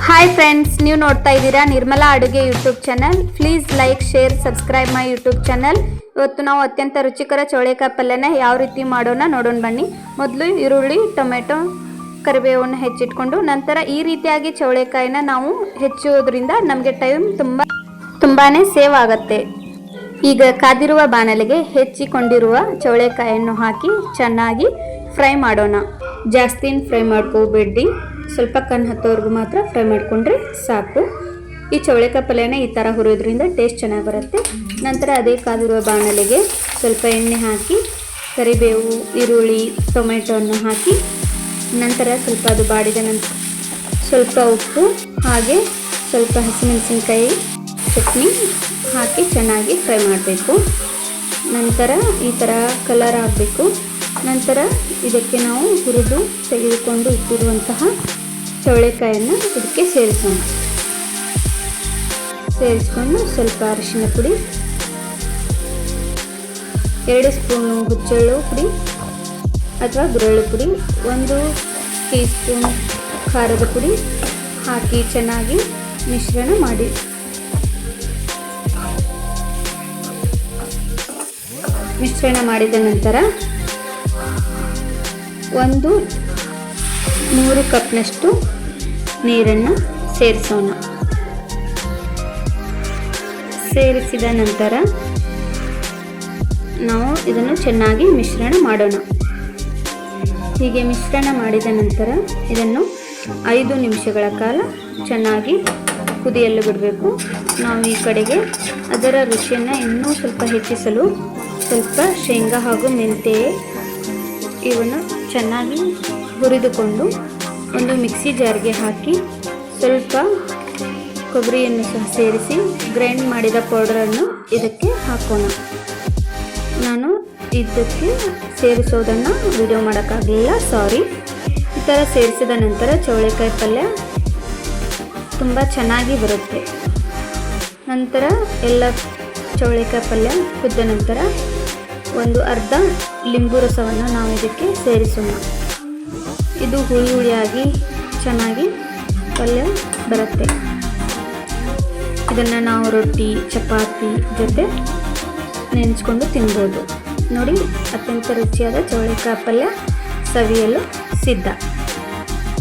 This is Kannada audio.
ಹಾಯ್ ಫ್ರೆಂಡ್ಸ್, ನೀವು ನೋಡ್ತಾ ಇದ್ದೀರಾ ನಿರ್ಮಲಾ ಅಡುಗೆ YouTube channel. Please like, share, subscribe my YouTube channel. ಇವತ್ತು ನಾವು ಅತ್ಯಂತ ರುಚಿಕರ ಚೌಳೆಕಾಯಿ ಪಲ್ಯನ ಯಾವ ರೀತಿ ಮಾಡೋಣ ನೋಡೋಣ ಬನ್ನಿ. ಮೊದಲು ಈರುಳ್ಳಿ, ಟೊಮೆಟೊ, ಕರಿಬೇವನ್ನು ಹೆಚ್ಚಿಟ್ಕೊಂಡು ನಂತರ ಈ ರೀತಿಯಾಗಿ ಚೌಳೆಕಾಯಿನ ನಾವು ಹೆಚ್ಚುವುದರಿಂದ ನಮಗೆ ಟೈಮ್ ತುಂಬಾನೇ ಸೇವ್ ಆಗುತ್ತೆ. ಈಗ ಕಾದಿರುವ ಬಾಣಲೆಗೆ ಹೆಚ್ಚಿಕೊಂಡಿರುವ ಚೌಳೆಕಾಯನ್ನು ಹಾಕಿ ಚೆನ್ನಾಗಿ ಫ್ರೈ ಮಾಡೋಣ. ಜಾಸ್ತಿ ಫ್ರೈ ಮಾಡ್ಕೋಬೇಡಿ, ಸ್ವಲ್ಪ ಕಣ್ಣು ಹತ್ತೋವರೆಗೂ ಮಾತ್ರ ಫ್ರೈ ಮಾಡಿಕೊಂಡ್ರೆ ಸಾಕು. ಈ ಚೌಳೆಕಾಯಿ ಪಲ್ಯನ ಈ ಥರ ಹುರಿಯೋದ್ರಿಂದ ಟೇಸ್ಟ್ ಚೆನ್ನಾಗಿ ಬರುತ್ತೆ. ನಂತರ ಅದೇ ಕಾದಿರುವ ಬಾಣಲೆಗೆ ಸ್ವಲ್ಪ ಎಣ್ಣೆ ಹಾಕಿ ಕರಿಬೇವು, ಈರುಳ್ಳಿ, ಟೊಮೆಟೊವನ್ನು ಹಾಕಿ ನಂತರ ಸ್ವಲ್ಪ ಅದು ಬಾಡಿದ ನಂತರ ಸ್ವಲ್ಪ ಉಪ್ಪು ಹಾಗೆ ಸ್ವಲ್ಪ ಹಸಿಮೆಣಸಿನ್ಕಾಯಿ ಚಟ್ನಿ ಹಾಕಿ ಚೆನ್ನಾಗಿ ಫ್ರೈ ಮಾಡಬೇಕು. ನಂತರ ಈ ಥರ ಕಲರ್ ಆಗಬೇಕು. ನಂತರ ಇದಕ್ಕೆ ನಾವು ಹುರಿದು ತೆಗೆದುಕೊಂಡು ಇಟ್ಟಿರುವಂತಹ ಚೌಳೆಕಾಯನ್ನು ಇದಕ್ಕೆ ಸೇರಿಸ್ಕೊಂಡು ಸ್ವಲ್ಪ ಅರಿಶಿನ ಪುಡಿ, 2 ಸ್ಪೂನು ಹುಚ್ಚೆಳ್ಳು ಪುಡಿ ಅಥವಾ ಗುರೆಳ್ಳು ಪುಡಿ, 1 ಟೀ ಸ್ಪೂನ್ ಖಾರದ ಪುಡಿ ಹಾಕಿ ಚೆನ್ನಾಗಿ ಮಿಶ್ರಣ ಮಾಡಿದ ನಂತರ 3 ಕಪ್ನಷ್ಟು ನೀರನ್ನು ಸೇರಿಸಿದ ನಂತರ ನಾವು ಇದನ್ನು ಚೆನ್ನಾಗಿ ಮಿಶ್ರಣ ಮಾಡೋಣ. ಹೀಗೆ ಮಿಶ್ರಣ ಮಾಡಿದ ನಂತರ ಇದನ್ನು 5 ನಿಮಿಷಗಳ ಕಾಲ ಚೆನ್ನಾಗಿ ಕುದಿಯಲು ಬಿಡಬೇಕು. ನಾವು ಈ ಕಡೆಗೆ ಅದರ ರುಚಿಯನ್ನು ಇನ್ನೂ ಸ್ವಲ್ಪ ಹೆಚ್ಚಿಸಲು ಸ್ವಲ್ಪ ಶೇಂಗಾ ಹಾಗೂ ಮೆಂತ್ಯ ಇವನ್ನು ಚೆನ್ನಾಗಿ ಹುರಿದುಕೊಂಡು ಒಂದು ಮಿಕ್ಸಿ ಜಾರ್ಗೆ ಹಾಕಿ ಸ್ವಲ್ಪ ಕೊಬ್ಬರಿಯನ್ನು ಸಹ ಸೇರಿಸಿ ಗ್ರೈಂಡ್ ಮಾಡಿದ ಪೌಡರನ್ನು ಇದಕ್ಕೆ ಹಾಕೋಣ. ನಾನು ಇದಕ್ಕೆ ಸೇರಿಸೋದನ್ನು ವಿಡಿಯೋ ಮಾಡೋಕ್ಕಾಗಲಿಲ್ಲ, ಸಾರಿ. ಈ ಥರ ಸೇರಿಸಿದ ನಂತರ ಚೌಳೆಕಾಯಿ ಪಲ್ಯ ತುಂಬ ಚೆನ್ನಾಗಿ ಬರುತ್ತೆ. ನಂತರ ಎಲ್ಲ ಚೌಳೆಕಾಯಿ ಪಲ್ಯ ಕುದ್ದ ನಂತರ ಒಂದು ಅರ್ಧ ಲಿಂಬು ರಸವನ್ನು ನಾವು ಇದಕ್ಕೆ ಸೇರಿಸೋಣ. ಇದು ಹುಳಿಯಾಗಿ ಚೆನ್ನಾಗಿ ಪಲ್ಯ ಬರುತ್ತೆ. ಇದನ್ನು ನಾವು ರೊಟ್ಟಿ, ಚಪಾತಿ ಜೊತೆ ನೆನೆಸ್ಕೊಂಡು ತಿನ್ಬೋದು. ನೋಡಿ, ಅತ್ಯಂತ ರುಚಿಯಾದ ಚೌಳೆಕಾಯಿ ಪಲ್ಯ ಸವಿಯಲು ಸಿದ್ಧ.